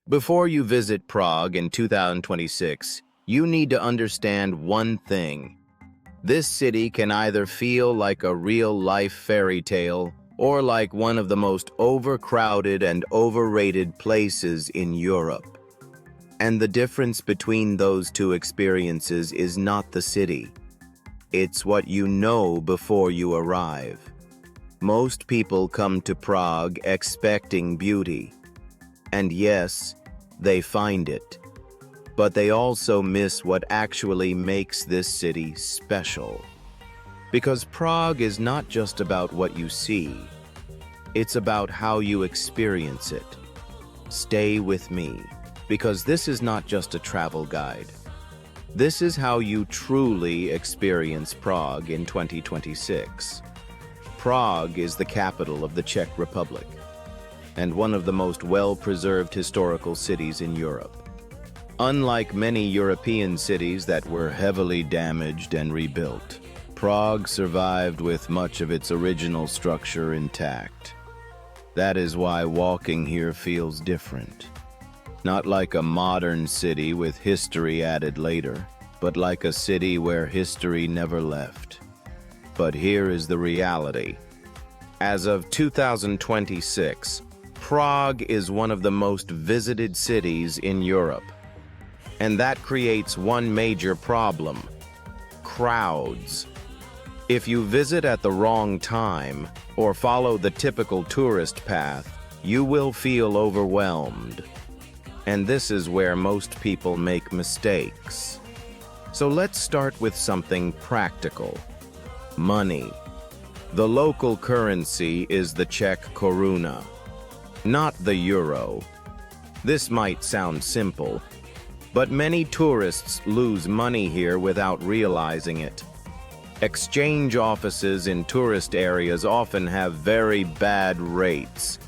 Before you visit Prague in 2026, you need to understand one thing. This city can either feel like a real-life fairy tale or like one of the most overcrowded and overrated places in Europe. And the difference between those two experiences is not the city. It's what you know before you arrive. Most people come to Prague expecting beauty. And yes, they find it. But they also miss what actually makes this city special. Because Prague is not just about what you see. It's about how you experience it. Stay with me, because this is not just a travel guide. This is how you truly experience Prague in 2026. Prague is the capital of the Czech Republic, and one of the most well-preserved historical cities in Europe. Unlike many European cities that were heavily damaged and rebuilt, Prague survived with much of its original structure intact. That is why walking here feels different. Not like a modern city with history added later, but like a city where history never left. But here is the reality. As of 2026, Prague is one of the most visited cities in Europe. And that creates one major problem: crowds. If you visit at the wrong time or follow the typical tourist path, you will feel overwhelmed. And this is where most people make mistakes. So let's start with something practical: money. The local currency is the Czech koruna, not the euro. This might sound simple, but many tourists lose money here without realizing it. Exchange offices in tourist areas often have very bad rates,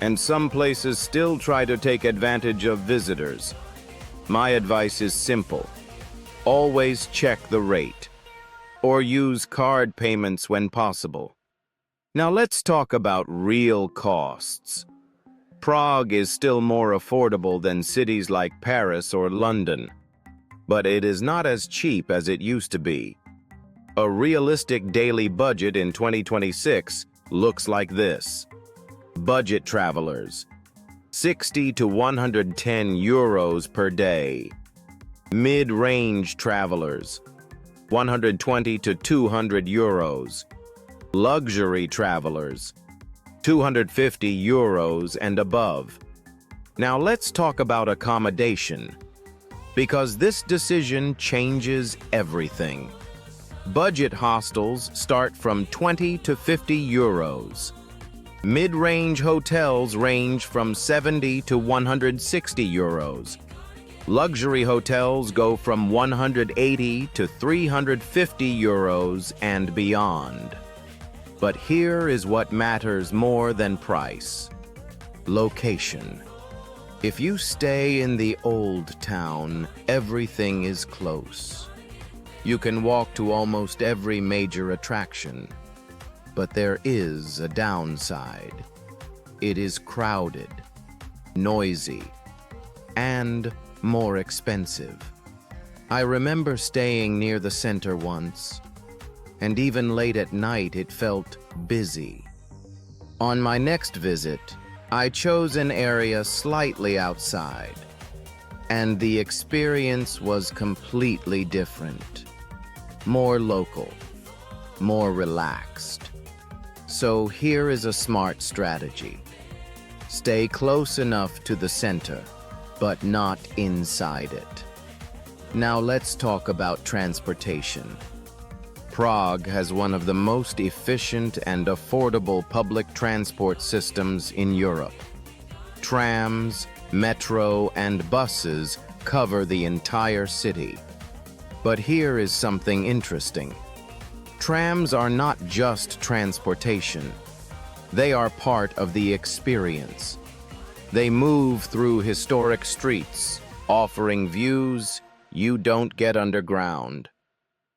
and some places still try to take advantage of visitors. My advice is simple: always check the rate, or use card payments when possible. Now let's talk about real costs. Prague is still more affordable than cities like Paris or London, but it is not as cheap as it used to be. A realistic daily budget in 2026 looks like this. Budget travelers: 60 to 110 euros per day. Mid-range travelers: 120 to 200 euros. Luxury travelers: 250 euros and above. Now let's talk about accommodation, because this decision changes everything. Budget hostels start from 20 to 50 euros. Mid-range hotels range from 70 to 160 euros. Luxury hotels go from 180 to 350 euros and beyond. But here is what matters more than price: location. If you stay in the old town, everything is close. You can walk to almost every major attraction. But there is a downside. It is crowded, noisy, and more expensive. I remember staying near the center once, and even late at night it felt busy. On my next visit, I chose an area slightly outside, and the experience was completely different. More local, more relaxed. So here is a smart strategy. Stay close enough to the center, but not inside it. Now let's talk about transportation. Prague has one of the most efficient and affordable public transport systems in Europe. Trams, metro, and buses cover the entire city. But here is something interesting. Trams are not just transportation. They are part of the experience. They move through historic streets, offering views you don't get underground.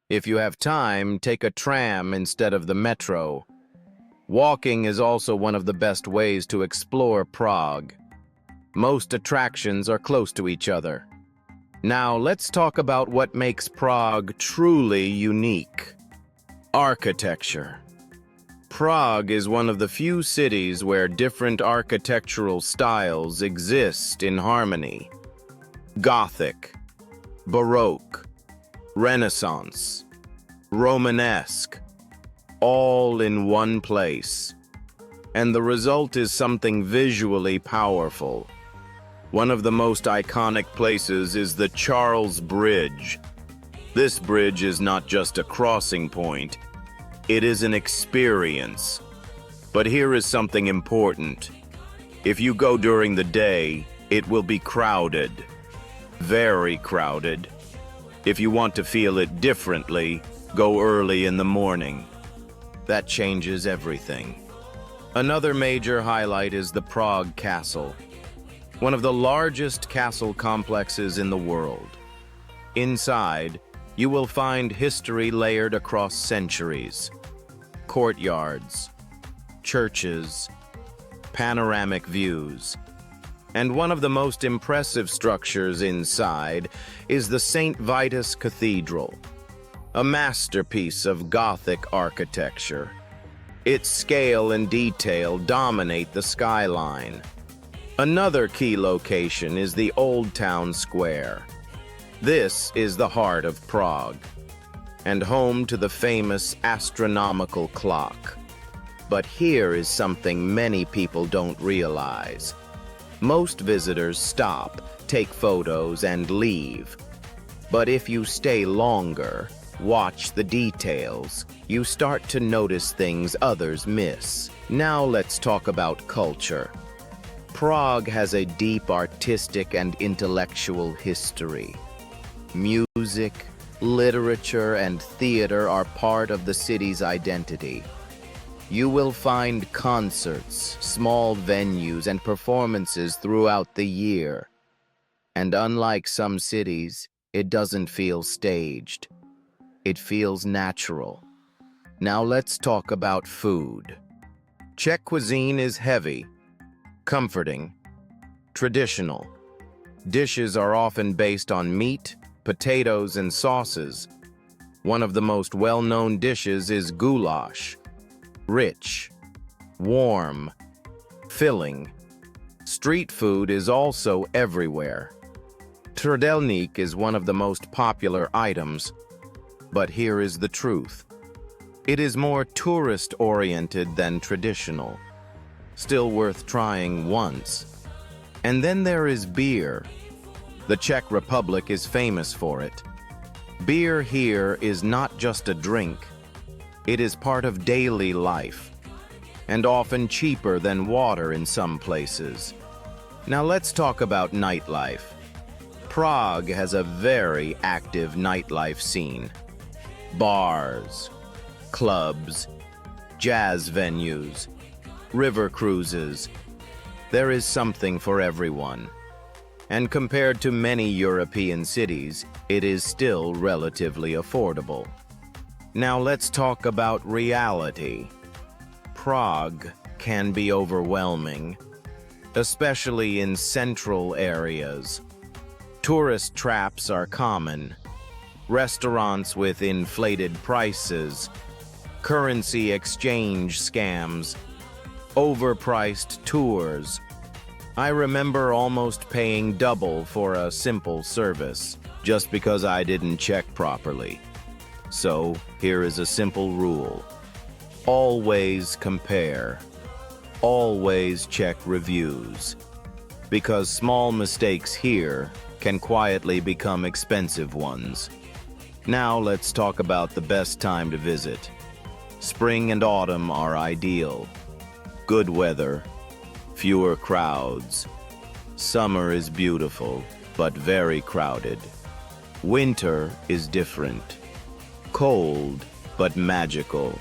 If you have time, take a tram instead of the metro. Walking is also one of the best ways to explore Prague. Most attractions are close to each other. Now, let's talk about what makes Prague truly unique. Architecture. Prague is one of the few cities where different architectural styles exist in harmony. Gothic, Baroque, Renaissance, Romanesque, all in one place. And the result is something visually powerful. One of the most iconic places is the Charles Bridge. This bridge is not just a crossing point, it is an experience. But here is something important. If you go during the day, it will be crowded. Very crowded. If you want to feel it differently, go early in the morning. That changes everything. Another major highlight is the Prague Castle, one of the largest castle complexes in the world. Inside, you will find history layered across centuries. Courtyards, churches, panoramic views. And one of the most impressive structures inside is the St. Vitus Cathedral, a masterpiece of Gothic architecture. Its scale and detail dominate the skyline. Another key location is the Old Town Square. This is the heart of Prague, and home to the famous astronomical clock. But here is something many people don't realize. Most visitors stop, take photos, and leave. But if you stay longer, watch the details, you start to notice things others miss. Now let's talk about culture. Prague has a deep artistic and intellectual history. Music, literature, and theater are part of the city's identity. You will find concerts, small venues, and performances throughout the year. And unlike some cities, it doesn't feel staged. It feels natural. Now let's talk about food. Czech cuisine is heavy, comforting, traditional. Dishes are often based on meat, potatoes, and sauces. One of the most well-known dishes is goulash. Rich, warm, filling. Street food is also everywhere. Trdelník is one of the most popular items, but here is the truth. It is more tourist-oriented than traditional. Still worth trying once. And then there is beer. The Czech Republic is famous for it. Beer here is not just a drink. It is part of daily life, and often cheaper than water in some places. Now let's talk about nightlife. Prague has a very active nightlife scene. Bars, clubs, jazz venues, river cruises. There is something for everyone. And compared to many European cities, it is still relatively affordable. Now let's talk about reality. Prague can be overwhelming, especially in central areas. Tourist traps are common. Restaurants with inflated prices, currency exchange scams, overpriced tours. I remember almost paying double for a simple service just because I didn't check properly. So, here is a simple rule. Always compare. Always check reviews. Because small mistakes here can quietly become expensive ones. Now let's talk about the best time to visit. Spring and autumn are ideal. Good weather, fewer crowds. Summer is beautiful, but very crowded. Winter is different. Cold, but magical,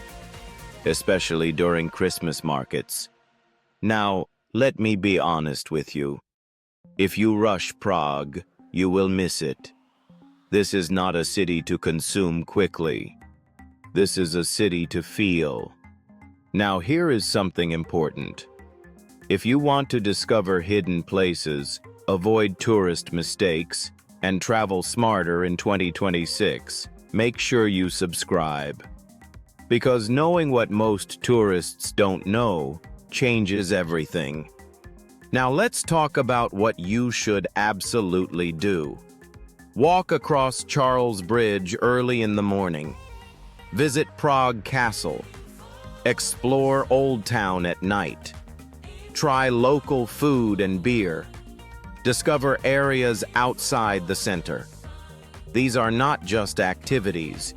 especially during Christmas markets. Now, let me be honest with you. If you rush Prague, you will miss it. This is not a city to consume quickly. This is a city to feel. Now, here is something important. If you want to discover hidden places, avoid tourist mistakes, and travel smarter in 2026, make sure you subscribe. Because knowing what most tourists don't know changes everything. Now let's talk about what you should absolutely do. Walk across Charles Bridge early in the morning. Visit Prague Castle. Explore Old Town at night. Try local food and beer. Discover areas outside the center. These are not just activities.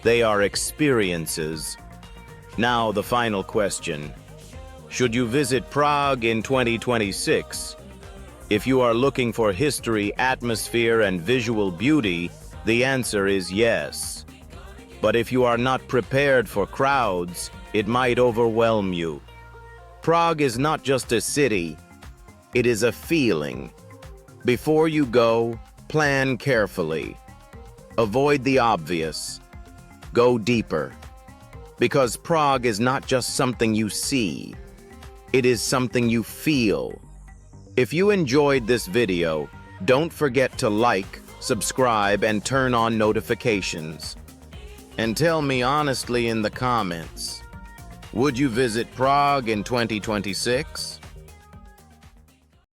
They are experiences. Now the final question. Should you visit Prague in 2026? If you are looking for history, atmosphere, and visual beauty, the answer is yes. But if you are not prepared for crowds, it might overwhelm you. Prague is not just a city, it is a feeling. Before you go, plan carefully. Avoid the obvious. Go deeper. Because Prague is not just something you see, it is something you feel. If you enjoyed this video, don't forget to like, subscribe, and turn on notifications. And tell me honestly in the comments, would you visit Prague in 2026?